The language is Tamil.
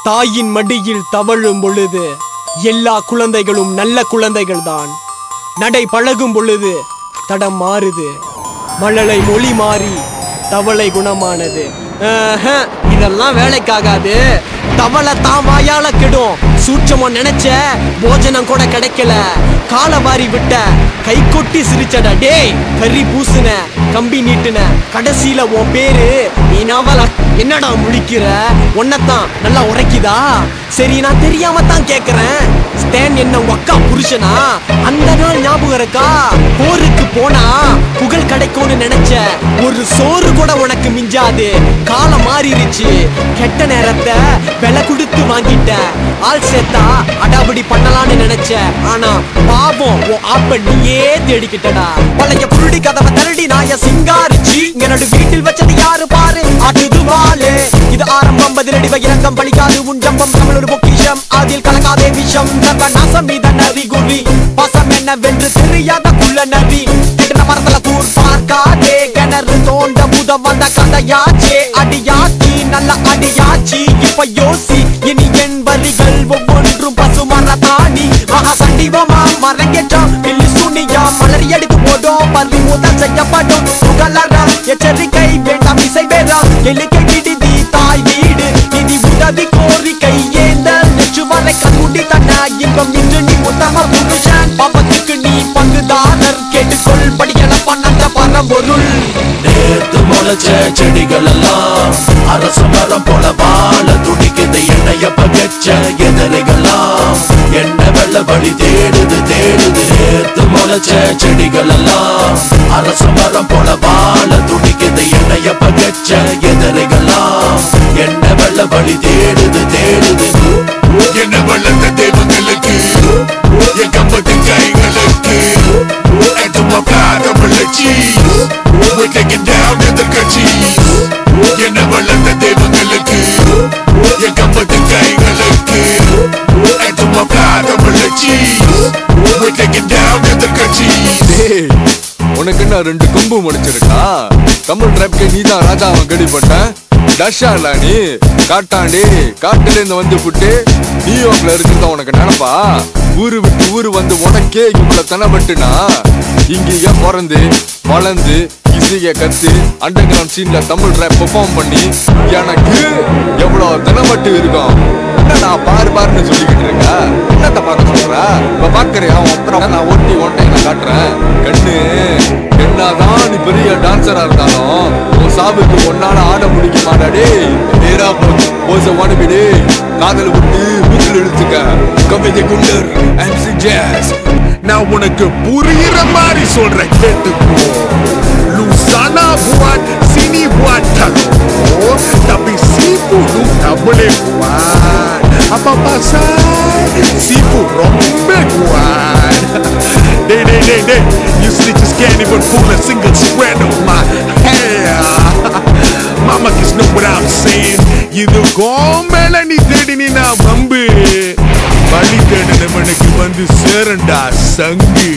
தாயின் மடியில் தவழும் பொழுது எல்லா குழந்தைகளும் நல்ல குழந்தைகள் தான். நடை பழகும் பொழுது தடம் மாறுது. மழலை மொழி மாறி தவளை குணமானது. இதெல்லாம் வேலைக்காகாது. தவளை தான் வாயால கெடும். சூட்சமா நினைச்ச போஜனம் கூட கிடைக்கல. காலவாரி விட்ட கை கொட்டி சிரிச்சட. டேய் கறி பூசுன கம்பி நீட்டுன கடைசியில உன் பேரு நீ நவல. என்னடா முழிக்கிற? ஒன்னத்தான் நல்லா உரைக்குதா? சரி நான் தெரியாம தான் கேக்குறேன். ஸ்டேன் என்ன உங்க அக்கா புருஷனா? அந்த நாள் ஞாபகம் இருக்கா? போருக்கு போனா புகழ் கிடைக்கும்னு நினைச்ச. ஒரு சோறு கூட உனக்கு மிஞ்சாது. காலம் மாறிடுச்சு. கெட்ட நேரத்தை விலை கொடுத்து வாங்கிட்ட. ஆள் சேர்த்தா அடாபடி பண்ணலான்னு நினைச்ச. ஆனா பாவம் உன் ஆப்ப நீயே தேடிக்கிட்டடா. பழைய புருடி கதவை தருடி நாய சிங்காரிச்சி. என்னோட வீட்டில் வச்சது யாரு பாரு ஆட்டுது வாழே. இது ஆரம்பம் பதிலடி வகிரங்கம் பழிக்காது. உன் ஜம்பம் தமிழ் பொக்கிஷம் அதில் கலக்காதே விஷம். நாசம் மீத நரி குறி பாசம் என்ன வென்று தெரியாத குள்ள நரி. கிட்ட மரத்துல கூர் பார்க்காதே. கிணறு தோண்ட முதம் வந்த கதையாச்சே. அடியாச்சி நல்ல அடியாச்சி. இப்ப யோசி இனி என் வரிகள் ஒவ்வொன்றும் பசுமர தாணி. மகா சண்டிவமா மரங்கேற்றம் பில்லி சுனியா மலரி எடுத்து போடும். பள்ளி முதல் செய்யப்படும் புகழறம். எச்சரிக்கை வேண்டாம் இசை வேறாம். எலிக்கை விடுதி தாய் வீடு. நிதி உதவி கோரிக்கை ஏந்தல் நெச்சுவரை கண்முடி தன்ன இன்பம் இன்று நீ உத்தம புருஷன். பாப்பத்துக்கு நீ பங்குதாரர். கேட்டுக்கொள் படிக்கல பண்ணந்த பரம்பொருள். நேத்து முளைச்ச செடிகள் எல்லாம் அரச மரம் போல வாழ துடிக்குது. எண்ணைய பகச்ச எதிரிகளாம் என்ன வெள்ள வழி தேடுது தேடுது. நேத்து முளைச்ச செடிகள் எல்லாம் அரச மரம் போல வாழ துடிக்குது. எண்ணைய பகச்ச எதிரிகளாம் என்ன வெள்ள வழி தேடுது தேடுது. என்ன வளர்ந்த தெய்வங்களுக்கு என் கம்பத்து கைகளுக்கு we're taking down the countries. என்ன வளர்ந்த தெய்வங்களுக்கு என் கம்பத்து கைகளுக்கு we're taking down the countries. உனக்கு என்ன ரெண்டு கொம்பு முடிச்சிருக்கா? தமிழ் ரேப்கே நீதான் ராஜாவன் கேள்விப்பட்ட. டஷாடா நீ காட்டாண்டி. காட்டுல இருந்து வந்து புட்டு நியூயார்க்ல இருக்குதான் உனக்கு நினைப்பா? ஊரு விட்டு ஊரு வந்து உனக்கே இவ்வளவு தனப்பட்டுனா இங்கேயே பிறந்து வளர்ந்து இசைய கத்து அண்டர் கிரவுண்ட் சீன்ல தமிழ் ரேப் பெர்ஃபார்ம் பண்ணி எனக்கு எவ்வளவு தனப்பட்டு இருக்கும். என்னடா பாரு பாருன்னு சொல்லிக்கிட்டு இருக்க? என்னத்த பார்க்க சொல்ற? இப்ப பாக்குறியா? நான் ஒட்டி ஒன்றை நான் காட்டுறேன். கண்ணு என்னதான் நீ பெரிய டான்சரா இருந்தாலும் உன் சாவுக்கு ஒன்னால ஆட முடிக்க மாட்டாடே. நேரா போச வானவிடே. காதல் விட்டு வீட்டில் இழுத்துக்க. கவிதை குண்டர் MC Jazz. நான் உனக்கு புரியுற மாதிரி சொல்றேன் கேட்டுக்கோ. Lusana buat sini buat tahu, tapi sipu lu tak boleh buat. Apa pasal sipu rombeng buat? Dey, you snitches can't even pull a single strand of my hair. Mama just know what I'm saying. இது கோமேல நீ தேடினி நான் வம்பு. வழி தேடினவனுக்கு வந்து சேரண்டா சங்கு.